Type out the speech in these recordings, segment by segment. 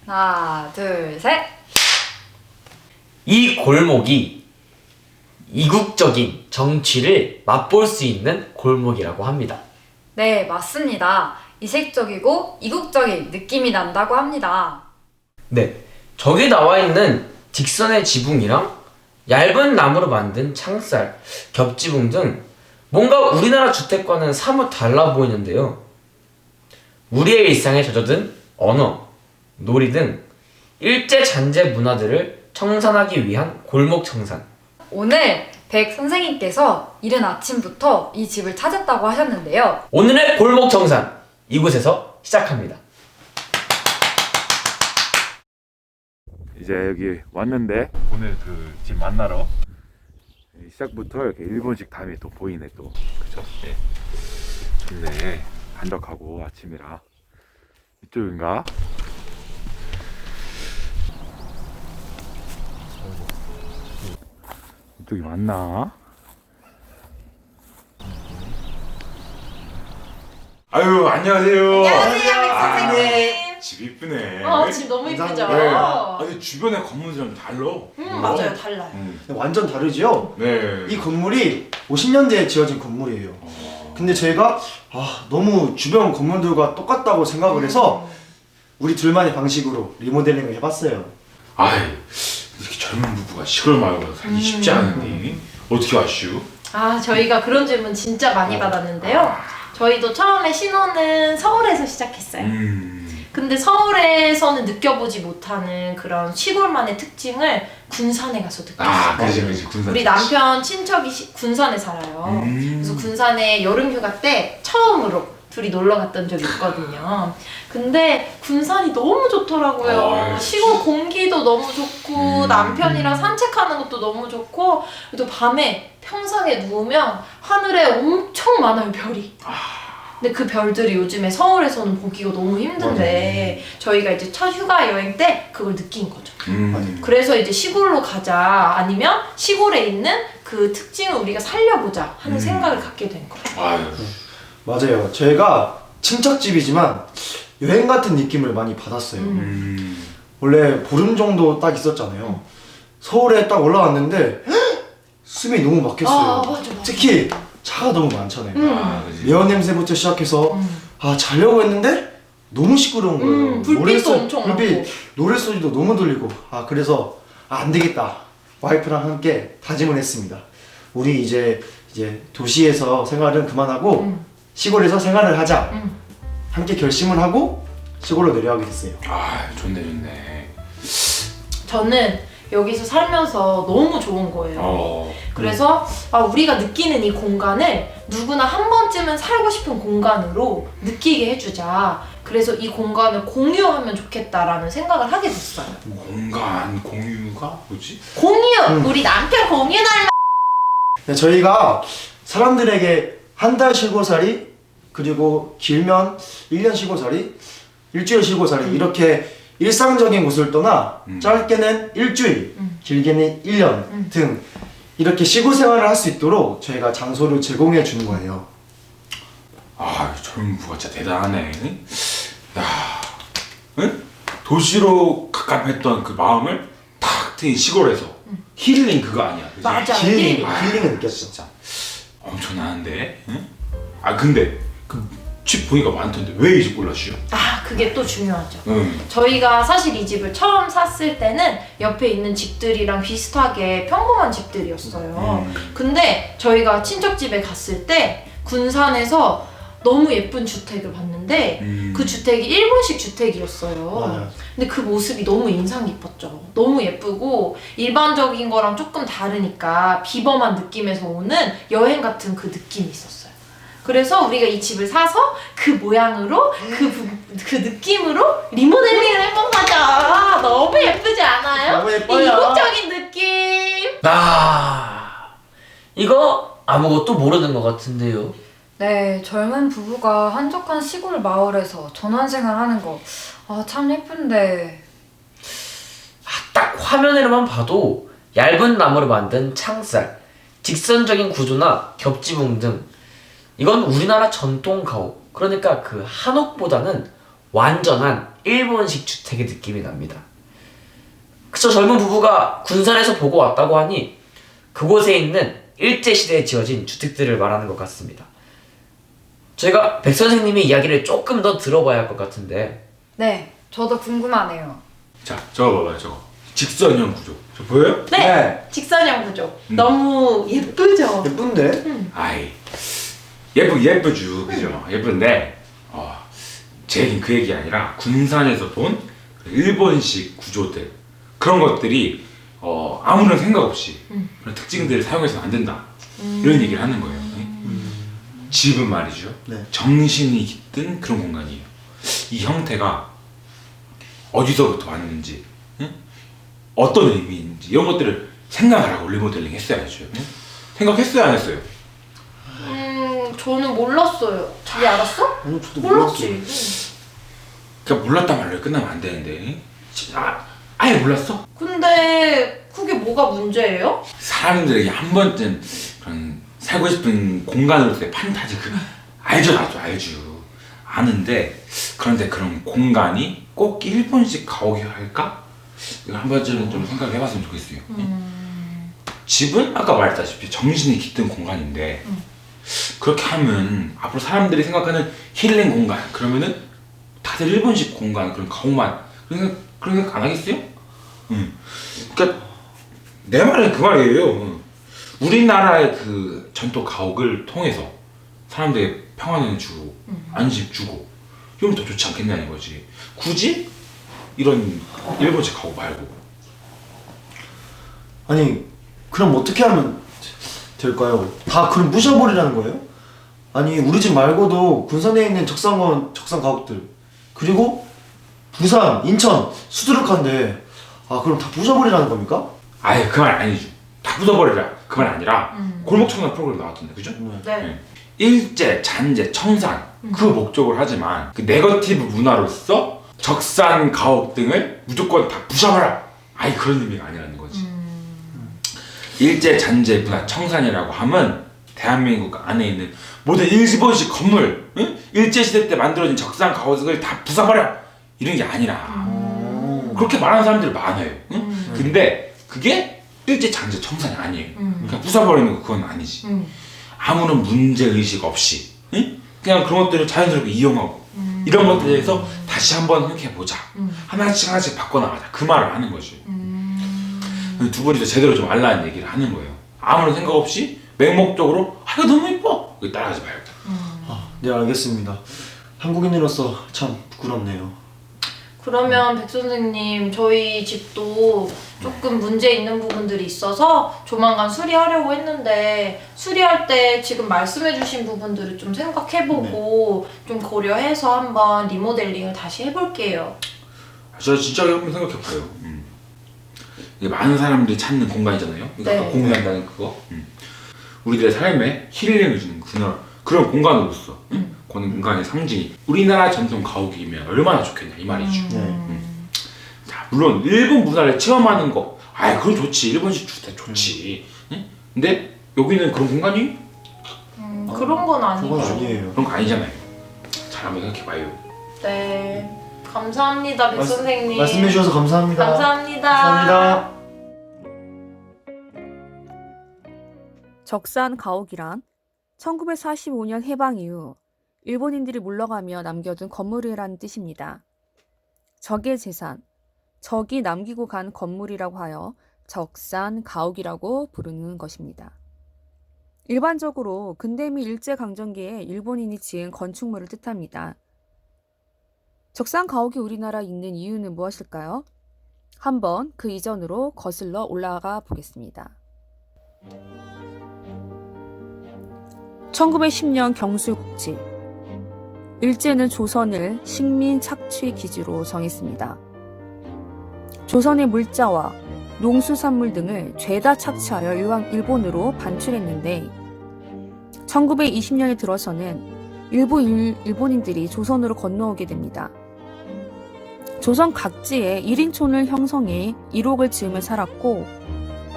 하나, 둘, 셋. 이 골목이 이국적인 정취를 맛볼 수 있는 골목이라고 합니다. 네, 맞습니다. 이색적이고 이국적인 느낌이 난다고 합니다. 네, 저기 나와 있는 직선의 지붕이랑 얇은 나무로 만든 창살, 겹지붕 등 뭔가 우리나라 주택과는 사뭇 달라 보이는데요. 우리의 일상에 젖어든 언어, 놀이 등 일제잔재 문화들을 청산하기 위한 골목 청산. 오늘 백 선생님께서 이른 아침부터 이 집을 찾았다고 하셨는데요. 오늘의 골목 청산, 이곳에서 시작합니다. 이제 여기 왔는데 오늘 그 집 만나러 시작부터 이렇게 일본식 담이 또 보이네 또. 그쵸? 예. 좋네. 한적하고 아침이라. 이쪽인가? 이쪽이 맞나? 아유 안녕하세요. 안녕하세요, 백 선생님. 집 이쁘네. 집 너무 이쁘죠? 네. 아니 주변에 건물들이랑 달라. 맞아요, 달라요. 완전 다르죠? 네. 이 건물이 50년대에 지어진 건물이에요. 근데 저희가 너무 주변 건물들과 똑같다고 생각을 해서 우리 둘만의 방식으로 리모델링을 해봤어요. 아이 이렇게 젊은 부부가 시골 마을 가서 살기 쉽지 않은데 어떻게 아시오? 저희가 그런 질문 진짜 많이 받았는데요. 저희도 처음에 신혼은 서울에서 시작했어요. 근데 서울에서는 느껴보지 못하는 그런 시골만의 특징을 군산에 가서 느꼈어요. 그렇지 군산. 우리 남편 친척이 군산에 살아요. 그래서 군산에 여름 휴가 때 처음으로 둘이 놀러 갔던 적이 있거든요. 근데 군산이 너무 좋더라고요. 시골 공기도 너무 좋고 남편이랑 산책하는 것도 너무 좋고 또 밤에 평상에 누우면 하늘에 엄청 많아요, 별이. 근데 그 별들이 요즘에 서울에서는 보기가 너무 힘든데 저희가 이제 첫 휴가 여행 때 그걸 느낀 거죠. 그래서 이제 시골로 가자 아니면 시골에 있는 그 특징을 우리가 살려보자 하는 생각을 갖게 된 거예요. 아유. 맞아요. 저희가 친척집이지만 여행 같은 느낌을 많이 받았어요. 원래 보름 정도 딱 있었잖아요. 서울에 딱 올라왔는데 숨이 너무 막혔어요. 맞아. 특히 차가 너무 많잖아요. 그지. 매연 냄새부터 시작해서 자려고 했는데 너무 시끄러운 거예요. 불빛도 엄청 불빛, 많고. 노랫소리도 너무 들리고 그래서 안 되겠다. 와이프랑 함께 다짐을 했습니다. 우리 이제 도시에서 생활은 그만하고 시골에서 생활을 하자. 함께 결심을 하고 시골로 내려가게 됐어요. 좋네. 저는 여기서 살면서 너무 좋은 거예요. 그래서 우리가 느끼는 이 공간을 누구나 한 번쯤은 살고 싶은 공간으로 느끼게 해주자. 그래서 이 공간을 공유하면 좋겠다라는 생각을 하게 됐어요. 공간 공유가 뭐지? 공유! 우리 남편 공유 닮아! 저희가 사람들에게 한 달 쉬고살이 그리고 길면 1년 쉬고살이 일주일 쉬고살이 이렇게 일상적인 곳을 떠나 짧게는 일주일 길게는 1년 등 이렇게 쉬고 생활을 할 수 있도록 저희가 장소를 제공해 주는 거예요. 젊은 부부가 진짜 대단하네. 야, 응? 도시로 갑갑했던 그 마음을 탁 트인 시골에서 힐링 그거 아니야? 그치? 맞아. 힐링을 느꼈어. 진짜 엄청나는데. 응? 근데 그 집 보니까 많던데 왜 이 집 골랐슈? 그게 또 중요하죠. 응. 저희가 사실 이 집을 처음 샀을 때는 옆에 있는 집들이랑 비슷하게 평범한 집들이었어요. 근데 저희가 친척집에 갔을 때 군산에서 너무 예쁜 주택을 봤는데 그 주택이 일본식 주택이었어요. 맞아요. 근데 그 모습이 너무 인상 깊었죠. 너무 예쁘고 일반적인 거랑 조금 다르니까 비범한 느낌에서 오는 여행 같은 그 느낌이 있었어요. 그래서 우리가 이 집을 사서 그 모양으로 그 느낌으로 리모델링을 해본 거죠. 너무 예쁘지 않아요? 너무 예뻐요. 이국적인 느낌. 이거 아무것도 모르는 것 같은데요. 네, 젊은 부부가 한적한 시골 마을에서 전원생활하는 거 참 예쁜데. 딱 화면으로만 봐도 얇은 나무로 만든 창살, 직선적인 구조나 겹지붕 등 이건 우리나라 전통 가옥, 그러니까 그 한옥보다는 완전한 일본식 주택의 느낌이 납니다. 그저 젊은 부부가 군산에서 보고 왔다고 하니 그곳에 있는 일제시대에 지어진 주택들을 말하는 것 같습니다. 저희가 백 선생님의 이야기를 조금 더 들어봐야 할 것 같은데. 네, 저도 궁금하네요. 자, 저거 봐봐요. 저거 직선형 구조. 저 보여요? 네, 네. 직선형 구조. 너무 예쁘죠? 예쁜데? 아이 예쁘죠, 그죠? 예쁜데 제 얘기는 그 얘기 아니라 군산에서 본 일본식 구조들 그런 것들이 아무런 생각 없이 그런 특징들을 사용해서는 안 된다 이런 얘기를 하는 거예요. 집은 말이죠. 네. 정신이 깃든 그런 공간이에요. 이 형태가 어디서부터 왔는지, 응? 어떤 의미인지 이런 것들을 생각을 하고 리모델링 했어야죠. 응? 생각했어요, 안 했어요? 저는 몰랐어요. 자기 알았어? 아니, 저도 몰랐지. 그러니까 몰랐단 말로 끝나면 안 되는데 아예 몰랐어? 근데 그게 뭐가 문제예요? 사람들에게 한 번쯤 그런 살고 싶은 공간으로서의 판타지 알죠, 나도 알죠. 아는데 그런데 그런 공간이 꼭 일본식 가옥이어야 할까? 이거 한 번쯤은 좀 생각을 해봤으면 좋겠어요. 집은 아까 말했다시피 정신이 깃든 공간인데 그렇게 하면 앞으로 사람들이 생각하는 힐링 공간 그러면은 다들 일본식 공간 그런 가옥만 그런 생각 안 하겠어요? 그러니까 내 말은 그 말이에요. 우리나라의 그 전통 가옥을 통해서 사람들에게 평안을 주고 안식 주고 이러면 더 좋지 않겠냐는 거지. 굳이 이런 일본식 가옥 말고. 아니, 그럼 어떻게 하면 될까요? 다 그럼 부셔버리라는 거예요? 아니, 우리 집 말고도 군산에 있는 적산 가옥들 그리고 부산, 인천, 수두룩한데 그럼 다 부셔버리라는 겁니까? 아예 그 말 아니죠. 다 부숴버리라 그 말 아니라 골목청산 프로그램 나왔던데 그죠? 네. 일제, 잔재, 청산 그 목적을 하지만 그 네거티브 문화로서 적산 가옥 등을 무조건 다 부셔버려 아예 그런 의미가 아니라는 거지. 일제, 잔재, 문화, 청산이라고 하면 대한민국 안에 있는 모든 일본식 건물, 응? 일제시대 때 만들어진 적산 가옥을 다 부숴버려 이런 게 아니라 그렇게 말하는 사람들이 많아요. 응? 근데 그게 일제, 잔재, 청산이 아니에요. 그냥 부숴버리는 거 그건 아니지. 아무런 문제의식 없이 응? 그냥 그런 것들을 자연스럽게 이용하고 이런 것들에 대해서 다시 한번 생각해보자. 하나씩 바꿔나가자. 그 말을 하는 거지. 두 분이서 제대로 좀 알라는 얘기를 하는 거예요. 아무런 생각 없이 맹목적으로 이거 너무 이뻐! 이거 따라하지 말자. 네, 알겠습니다. 한국인으로서 참 부끄럽네요. 그러면 백 선생님 저희 집도 조금 문제 있는 부분들이 있어서 조만간 수리하려고 했는데 수리할 때 지금 말씀해주신 부분들을 좀 생각해보고 좀 고려해서 한번 리모델링을 다시 해볼게요. 저 진짜 한번 생각해봐요. 이게 많은 사람들이 찾는 공간이잖아요. 그러니까 네. 아까 공유한다는 그거. 우리들의 삶에 힐링을 주는 그런 공간으로서 그런 공간의 상징이 우리나라 전통 가옥이면 얼마나 좋겠냐 이 말이죠. 자, 물론 일본 문화를 체험하는 거 그건 좋지. 일본식 주택 좋지. 응? 근데 여기는 그런 공간이? 그런 건 아니죠. 그건 아니에요. 그런 거 아니잖아요. 잘 한번 생각해봐요. 네. 감사합니다, 백 선생님. 말씀해주셔서 감사합니다. 감사합니다. 감사합니다. 적산 가옥이란 1945년 해방 이후 일본인들이 물러가며 남겨둔 건물이라는 뜻입니다. 적의 재산, 적이 남기고 간 건물이라고 하여 적산 가옥이라고 부르는 것입니다. 일반적으로 근대 미 일제강점기에 일본인이 지은 건축물을 뜻합니다. 적산 가옥이 우리나라에 있는 이유는 무엇일까요? 한번 그 이전으로 거슬러 올라가 보겠습니다. 1910년 경술국지. 일제는 조선을 식민 착취 기지로 정했습니다. 조선의 물자와 농수산물 등을 죄다 착취하여 일본으로 반출했는데 1920년에 들어서는 일부 일본인들이 조선으로 건너오게 됩니다. 조선 각지에 1인촌을 형성해 1옥을 지으며 살았고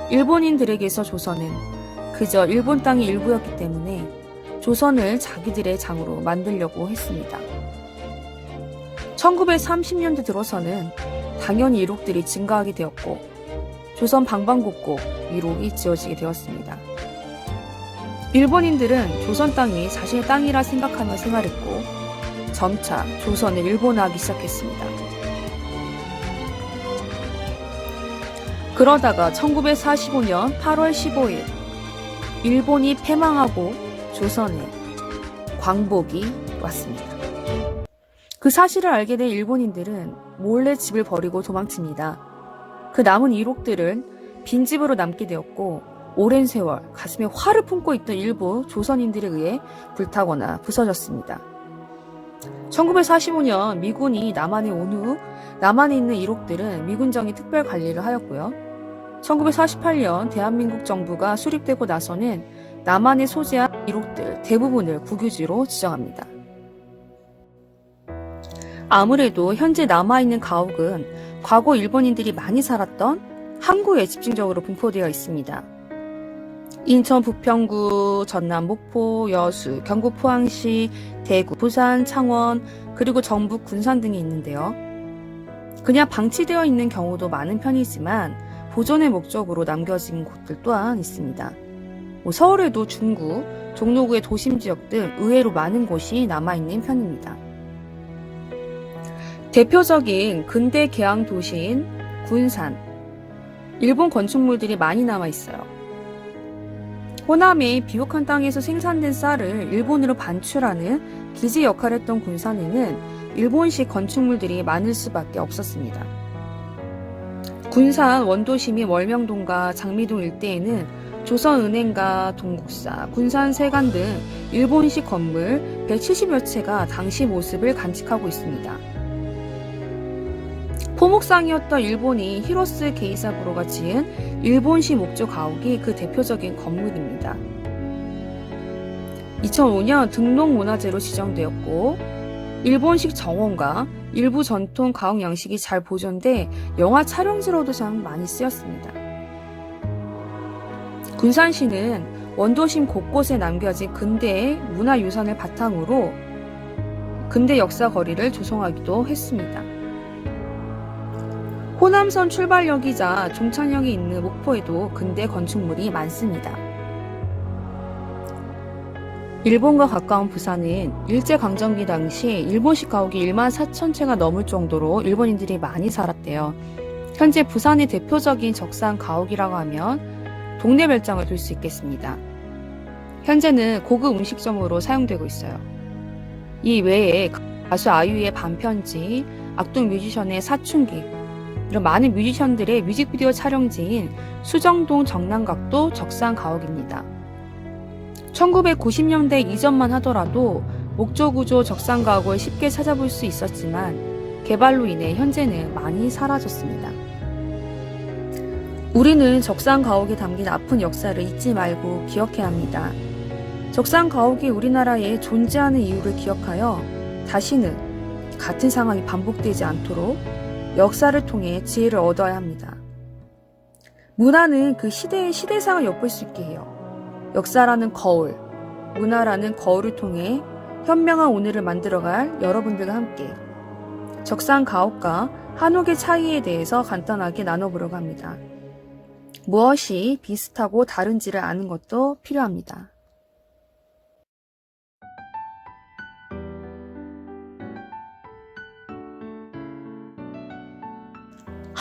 일본인들에게서 조선은 그저 일본 땅의 일부였기 때문에 조선을 자기들의 장으로 만들려고 했습니다. 1930년대 들어서는 당연히 이록들이 증가하게 되었고 조선 방방곡곡 이록이 지어지게 되었습니다. 일본인들은 조선 땅이 자신의 땅이라 생각하며 생활했고 점차 조선을 일본화하기 시작했습니다. 그러다가 1945년 8월 15일 일본이 패망하고 조선에 광복이 왔습니다. 그 사실을 알게 된 일본인들은 몰래 집을 버리고 도망칩니다. 그 남은 이록들은 빈집으로 남게 되었고 오랜 세월 가슴에 화를 품고 있던 일부 조선인들에 의해 불타거나 부서졌습니다. 1945년 미군이 남한에 온 후 남한에 있는 이록들은 미군정이 특별 관리를 하였고요. 1948년 대한민국 정부가 수립되고 나서는 남한에 소재한 이록들 대부분을 국유지로 지정합니다. 아무래도 현재 남아있는 가옥은 과거 일본인들이 많이 살았던 항구에 집중적으로 분포되어 있습니다. 인천 부평구, 전남 목포, 여수, 경북 포항시, 대구, 부산, 창원, 그리고 전북 군산 등이 있는데요. 그냥 방치되어 있는 경우도 많은 편이지만 보존의 목적으로 남겨진 곳들 또한 있습니다. 서울에도 중구, 종로구의 도심지역 등 의외로 많은 곳이 남아있는 편입니다. 대표적인 근대 개항 도시인 군산, 일본 건축물들이 많이 남아있어요. 호남의 비옥한 땅에서 생산된 쌀을 일본으로 반출하는 기지 역할을 했던 군산에는 일본식 건축물들이 많을 수밖에 없었습니다. 군산 원도심인 월명동과 장미동 일대에는 조선은행과 동국사, 군산세관 등 일본식 건물 170여 채가 당시 모습을 간직하고 있습니다. 포목상이었던 일본이 히로스 게이사부로가 지은 일본식 목조 가옥이 그 대표적인 건물입니다. 2005년 등록문화재로 지정되었고 일본식 정원과 일부 전통 가옥 양식이 잘 보존돼 영화 촬영지로도 참 많이 쓰였습니다. 군산시는 원도심 곳곳에 남겨진 근대의 문화유산을 바탕으로 근대 역사 거리를 조성하기도 했습니다. 호남선 출발역이자 종착역이 있는 목포에도 근대 건축물이 많습니다. 일본과 가까운 부산은 일제강점기 당시 일본식 가옥이 1만 4천 채가 넘을 정도로 일본인들이 많이 살았대요. 현재 부산의 대표적인 적산 가옥이라고 하면 동네별장을 둘 수 있겠습니다. 현재는 고급 음식점으로 사용되고 있어요. 이 외에 가수 아이유의 반편지, 악동 뮤지션의 사춘기, 이런 많은 뮤지션들의 뮤직비디오 촬영지인 수정동 정남각도 적산 가옥입니다. 1990년대 이전만 하더라도 목조구조 적산 가옥을 쉽게 찾아볼 수 있었지만 개발로 인해 현재는 많이 사라졌습니다. 우리는 적산 가옥에 담긴 아픈 역사를 잊지 말고 기억해야 합니다. 적산 가옥이 우리나라에 존재하는 이유를 기억하여 다시는 같은 상황이 반복되지 않도록 역사를 통해 지혜를 얻어야 합니다. 문화는 그 시대의 시대상을 엿볼 수 있게 해요. 역사라는 거울, 문화라는 거울을 통해 현명한 오늘을 만들어갈 여러분들과 함께 적산 가옥과 한옥의 차이에 대해서 간단하게 나눠보려고 합니다. 무엇이 비슷하고 다른지를 아는 것도 필요합니다.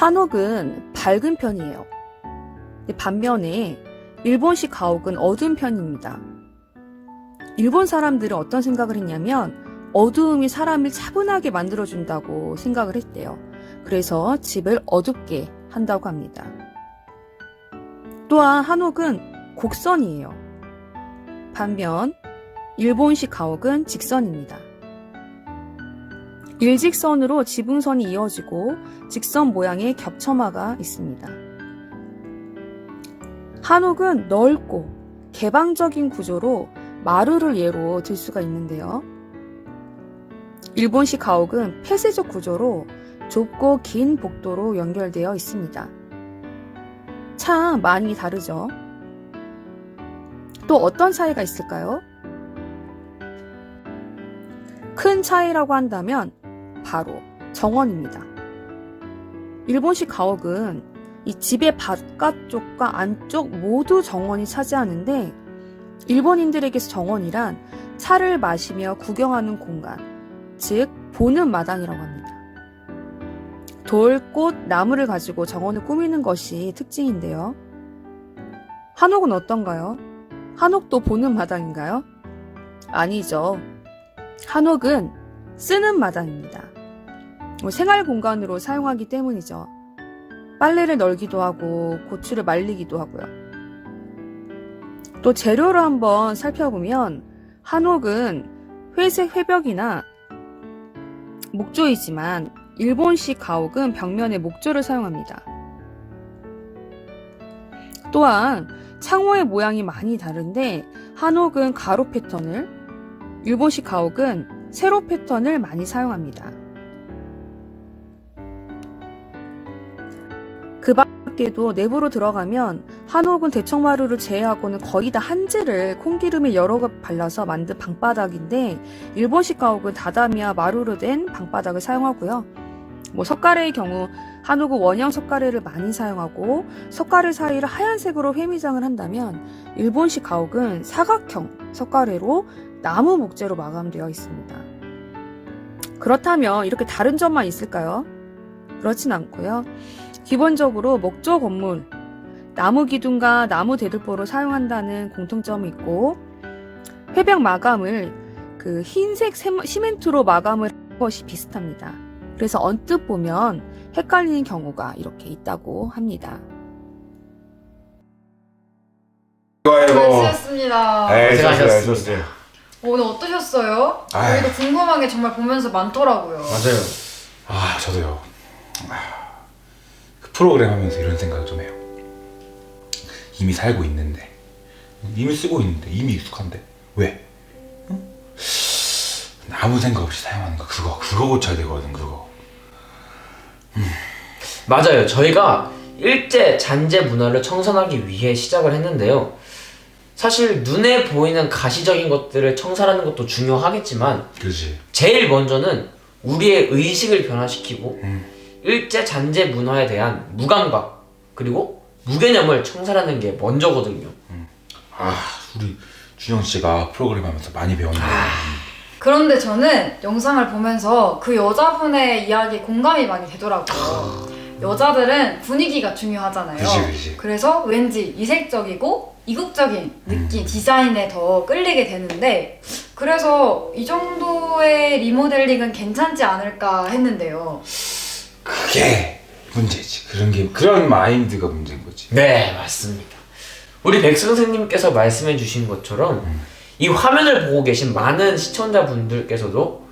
한옥은 밝은 편이에요. 반면에 일본식 가옥은 어두운 편입니다. 일본 사람들은 어떤 생각을 했냐면 어두움이 사람을 차분하게 만들어준다고 생각을 했대요. 그래서 집을 어둡게 한다고 합니다. 또한 한옥은 곡선이에요. 반면 일본식 가옥은 직선입니다. 일직선으로 지붕선이 이어지고 직선 모양의 겹쳐마가 있습니다. 한옥은 넓고 개방적인 구조로 마루를 예로 들 수가 있는데요. 일본식 가옥은 폐쇄적 구조로 좁고 긴 복도로 연결되어 있습니다. 참 많이 다르죠? 또 어떤 차이가 있을까요? 큰 차이라고 한다면 바로 정원입니다. 일본식 가옥은 이 집의 바깥쪽과 안쪽 모두 정원이 차지하는데 일본인들에게서 정원이란 차를 마시며 구경하는 공간, 즉 보는 마당이라고 합니다. 돌, 꽃, 나무를 가지고 정원을 꾸미는 것이 특징인데요. 한옥은 어떤가요? 한옥도 보는 마당인가요? 아니죠. 한옥은 쓰는 마당입니다. 생활 공간으로 사용하기 때문이죠. 빨래를 널기도 하고 고추를 말리기도 하고요. 또 재료를 한번 살펴보면 한옥은 회색 회벽이나 목조이지만 일본식 가옥은 벽면에 목조를 사용합니다. 또한 창호의 모양이 많이 다른데 한옥은 가로 패턴을, 일본식 가옥은 세로 패턴을 많이 사용합니다. 그 밖에도 내부로 들어가면 한옥은 대청마루를 제외하고는 거의 다 한지를 콩기름에 여러 겹 발라서 만든 방바닥인데 일본식 가옥은 다다미와 마루로 된 방바닥을 사용하고요. 석가래의 경우 한옥은 원형 석가래를 많이 사용하고 석가래 사이를 하얀색으로 회미장을 한다면 일본식 가옥은 사각형 석가래로 나무 목재로 마감되어 있습니다. 그렇다면 이렇게 다른 점만 있을까요? 그렇진 않고요. 기본적으로 목조 건물, 나무 기둥과 나무 대들보를 사용한다는 공통점이 있고 회벽 마감을 흰색 시멘트로 마감을 한 것이 비슷합니다. 그래서 언뜻 보면 헷갈리는 경우가 이렇게 있다고 합니다. 수고하셨습니다. 고생하셨습니다. 오늘 어떠셨어요? 저희도 궁금한 게 정말 보면서 많더라고요. 맞아요. 저도요. 그 프로그램 하면서 이런 생각을 좀 해요. 이미 살고 있는데, 이미 쓰고 있는데, 이미 익숙한데 왜? 응? 아무 생각 없이 사용하는 거, 그거 고쳐야 되거든, 그거. 맞아요. 저희가 일제 잔재 문화를 청산하기 위해 시작을 했는데요. 사실 눈에 보이는 가시적인 것들을 청산하는 것도 중요하겠지만 그렇지. 제일 먼저는 우리의 의식을 변화시키고 일제 잔재 문화에 대한 무감각 그리고 무개념을 청산하는 게 먼저거든요. 우리 준영 씨가 프로그램 하면서 많이 배웠네요. 그런데 저는 영상을 보면서 그 여자분의 이야기에 공감이 많이 되더라고요. 여자들은 분위기가 중요하잖아요. 그치. 그래서 왠지 이색적이고 이국적인 느낌, 디자인에 더 끌리게 되는데 그래서 이 정도의 리모델링은 괜찮지 않을까 했는데요. 그게 문제지. 그런 마인드가 문제인 거지. 네, 맞습니다. 우리 백 선생님께서 말씀해 주신 것처럼 이 화면을 보고 계신 많은 시청자분들께서도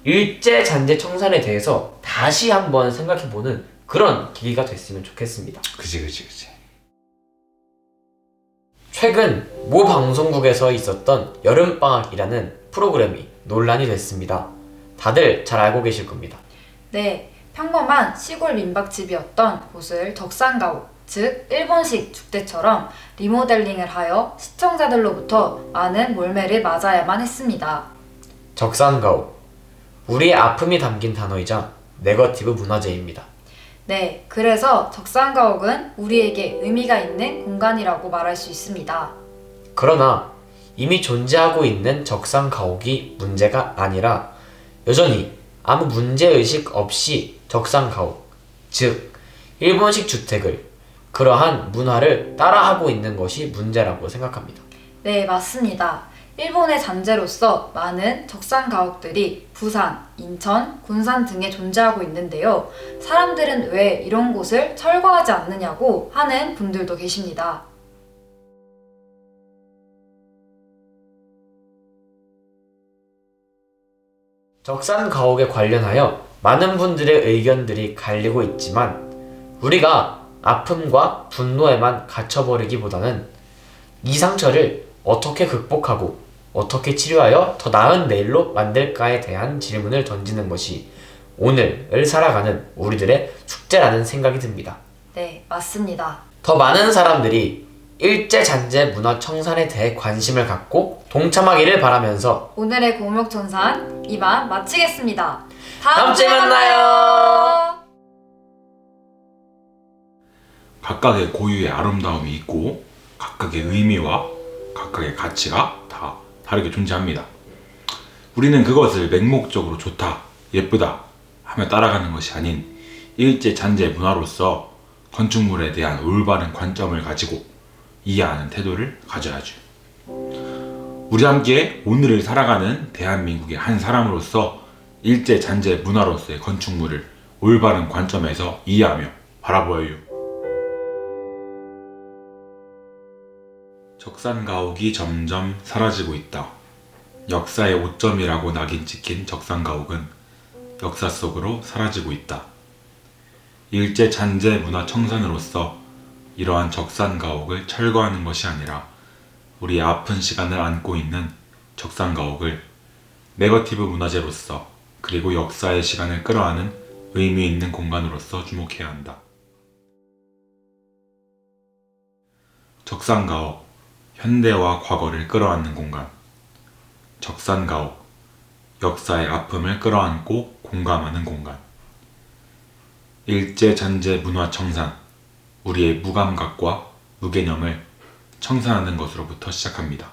일제 잔재 청산에 대해서 다시 한번 생각해보는 그런 계기가 됐으면 좋겠습니다. 그치. 최근 모 방송국에서 있었던 여름방학이라는 프로그램이 논란이 됐습니다. 다들 잘 알고 계실 겁니다. 네, 평범한 시골 민박집이었던 곳을 적산가옥, 즉 일본식 죽대처럼 리모델링을 하여 시청자들로부터 많은 몰매를 맞아야만 했습니다. 적산가옥, 우리의 아픔이 담긴 단어이자 네거티브 문화재입니다. 네, 그래서 적산가옥은 우리에게 의미가 있는 공간이라고 말할 수 있습니다. 그러나 이미 존재하고 있는 적산가옥이 문제가 아니라 여전히 아무 문제의식 없이 적산가옥, 즉 일본식 주택을 그러한 문화를 따라하고 있는 것이 문제라고 생각합니다. 네, 맞습니다. 일본의 잔재로서 많은 적산가옥들이 부산, 인천, 군산 등에 존재하고 있는데요. 사람들은 왜 이런 곳을 철거하지 않느냐고 하는 분들도 계십니다. 적산가옥에 관련하여 많은 분들의 의견들이 갈리고 있지만 우리가 아픔과 분노에만 갇혀버리기보다는 이 상처를 어떻게 극복하고 어떻게 치료하여 더 나은 내일로 만들까에 대한 질문을 던지는 것이 오늘을 살아가는 우리들의 숙제라는 생각이 듭니다. 네, 맞습니다. 더 많은 사람들이 일제 잔재 문화 청산에 대해 관심을 갖고 동참하기를 바라면서 오늘의 공목천산 이만 마치겠습니다. 다음 주에 만나요. 각각의 고유의 아름다움이 있고 각각의 의미와 각각의 가치가 다 다르게 존재합니다. 우리는 그것을 맹목적으로 좋다, 예쁘다 하며 따라가는 것이 아닌 일제잔재 문화로서 건축물에 대한 올바른 관점을 가지고 이해하는 태도를 가져야죠. 우리 함께 오늘을 살아가는 대한민국의 한 사람으로서 일제잔재 문화로서의 건축물을 올바른 관점에서 이해하며 바라보아요. 적산가옥이 점점 사라지고 있다. 역사의 오점이라고 낙인 찍힌 적산가옥은 역사 속으로 사라지고 있다. 일제잔재 문화 청산으로서 이러한 적산가옥을 철거하는 것이 아니라 우리의 아픈 시간을 안고 있는 적산가옥을 네거티브 문화재로서 그리고 역사의 시간을 끌어안는 의미 있는 공간으로서 주목해야 한다. 적산가옥, 현대와 과거를 끌어안는 공간. 적산가옥, 역사의 아픔을 끌어안고 공감하는 공간. 일제잔재 문화 청산, 우리의 무감각과 무개념을 청산하는 것으로부터 시작합니다.